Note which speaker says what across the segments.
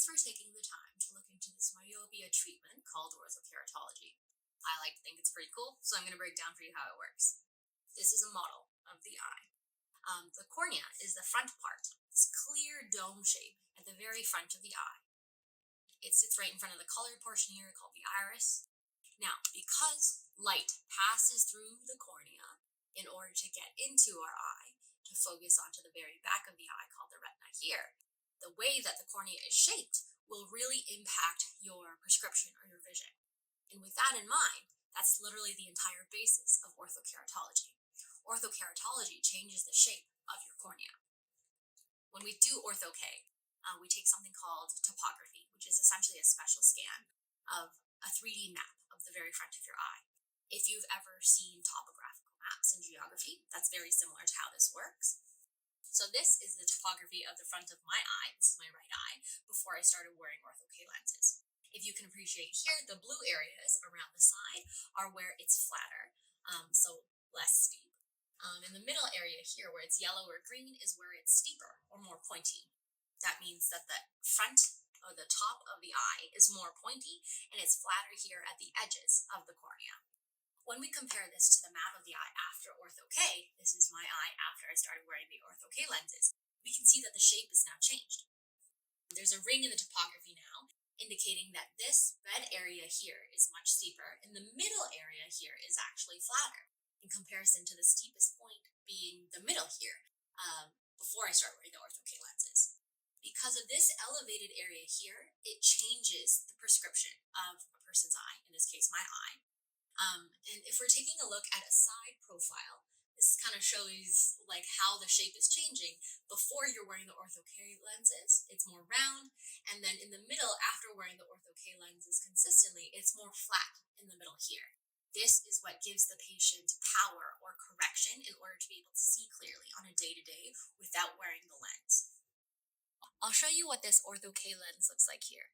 Speaker 1: Thanks for taking the time to look into this myopia treatment called orthokeratology. I like to think it's pretty cool, so I'm going to break down for you how it works. This is a model of the eye. The cornea is the front part, this clear dome shape at the very front of the eye. It sits right in front of the colored portion here called the iris. Now, because light passes through the cornea in order to get into our eye, to focus onto the very back of the eye called the retina here, the way that the cornea is shaped will really impact your prescription or your vision. And with that in mind, that's literally the entire basis of orthokeratology. Orthokeratology changes the shape of your cornea. When we do Ortho-K, we take something called topography, which is essentially a special scan of a 3D map of the very front of your eye. If you've ever seen topographical maps in geography, that's very similar to how this works. So this is the topography of the front of my eye, this is my right eye, before I started wearing Ortho-K lenses. If you can appreciate here, the blue areas around the side are where it's flatter, so less steep. In the middle area here, where it's yellow or green, is where it's steeper or more pointy. That means that the front or the top of the eye is more pointy, and it's flatter here at the edges of the cornea. When we compare this to the map of the eye after Ortho-K, this is my eye after I started wearing the Ortho-K lenses, we can see that the shape is now changed. There's a ring in the topography now, indicating that this red area here is much steeper, and the middle area here is actually flatter, in comparison to the steepest point being the middle here, before I started wearing the Ortho-K lenses. Because of this elevated area here, it changes the prescription of a person's eye, in this case my eye. And if we're taking a look at a side profile, this kind of shows like how the shape is changing. Before you're wearing the Ortho-K lenses, it's more round, and then in the middle, after wearing the Ortho-K lenses consistently, it's more flat in the middle here. This is what gives the patient power or correction in order to be able to see clearly on a day-to-day without wearing the lens. I'll show you what this Ortho-K lens looks like here.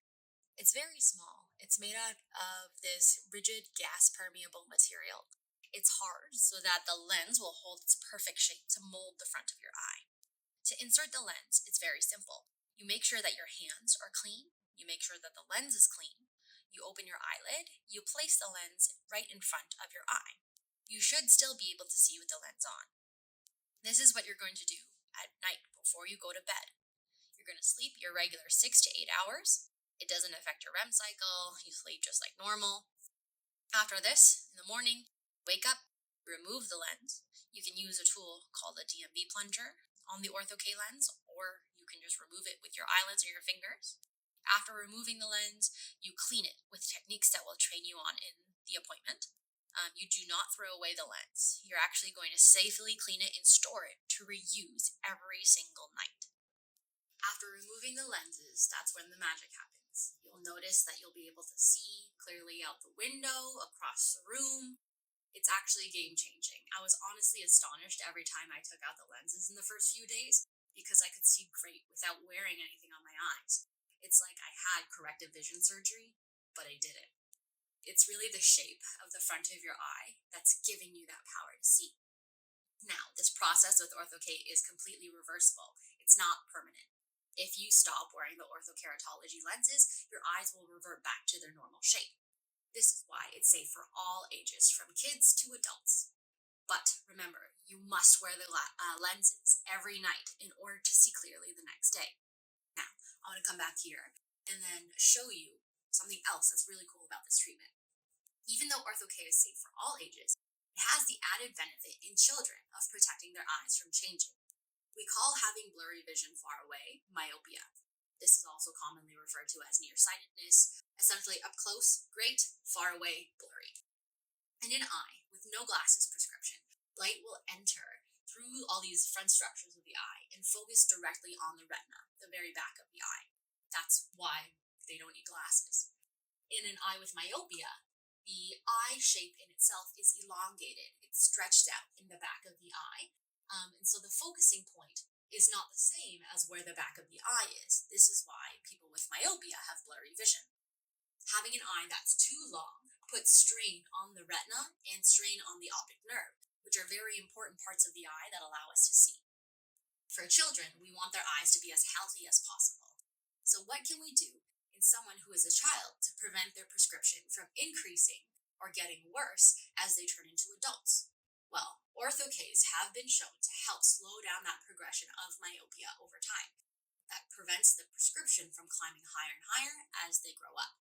Speaker 1: It's very small. It's made out of this rigid gas-permeable material. It's hard so that the lens will hold its perfect shape to mold the front of your eye. To insert the lens, it's very simple. You make sure that your hands are clean. You make sure that the lens is clean. You open your eyelid. You place the lens right in front of your eye. You should still be able to see with the lens on. This is what you're going to do at night before you go to bed. You're going to sleep your regular 6 to 8 hours. It doesn't affect your REM cycle. You sleep just like normal. After this, in the morning, wake up, remove the lens. You can use a tool called a DMV plunger on the Ortho-K lens, or you can just remove it with your eyelids or your fingers. After removing the lens, you clean it with techniques that we'll train you on in the appointment. You do not throw away the lens. You're actually going to safely clean it and store it to reuse every single night. After removing the lenses, that's when the magic happens. You'll notice that you'll be able to see clearly out the window, across the room. It's actually game-changing. I was honestly astonished every time I took out the lenses in the first few days because I could see great without wearing anything on my eyes. It's like I had corrective vision surgery, but I didn't. It's really the shape of the front of your eye that's giving you that power to see. Now, this process with Ortho-K is completely reversible. It's not permanent. If you stop wearing the orthokeratology lenses, your eyes will revert back to their normal shape. This is why it's safe for all ages, from kids to adults. But remember, you must wear the lenses every night in order to see clearly the next day. Now, I want to come back here and then show you something else that's really cool about this treatment. Even though Ortho-K is safe for all ages, it has the added benefit in children of protecting their eyes from changing. We call having blurry vision far away myopia. This is also commonly referred to as nearsightedness, essentially up close, great, far away, blurry. In an eye with no glasses prescription, light will enter through all these front structures of the eye and focus directly on the retina, the very back of the eye. That's why they don't need glasses. In an eye with myopia, the eye shape in itself is elongated. It's stretched out in the back of the eye. And so the focusing point is not the same as where the back of the eye is. This is why people with myopia have blurry vision. Having an eye that's too long puts strain on the retina and strain on the optic nerve, which are very important parts of the eye that allow us to see. For children, we want their eyes to be as healthy as possible. So, what can we do in someone who is a child to prevent their prescription from increasing or getting worse as they turn into adults? Well, Ortho-Ks have been shown to help slow down that progression of myopia over time. That prevents the prescription from climbing higher and higher as they grow up.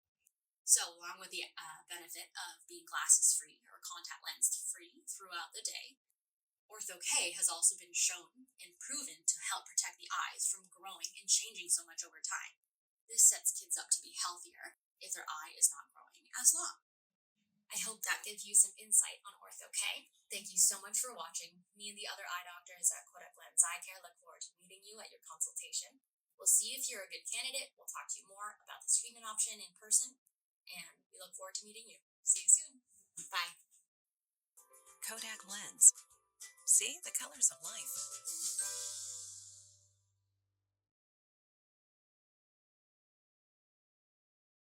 Speaker 1: So, along with the benefit of being glasses free or contact lens free throughout the day, Ortho-K has also been shown and proven to help protect the eyes from growing and changing so much over time. This sets kids up to be healthier if their eye is not growing as long. I hope that gave you some insight on Ortho-K. Thank you so much for watching. Me and the other eye doctors at Kodaklens Eyecare look forward to meeting you at your consultation. We'll see if you're a good candidate. We'll talk to you more about this treatment option in person, and we look forward to meeting you. See you soon. Bye.
Speaker 2: Kodak Lens. See the colors of life.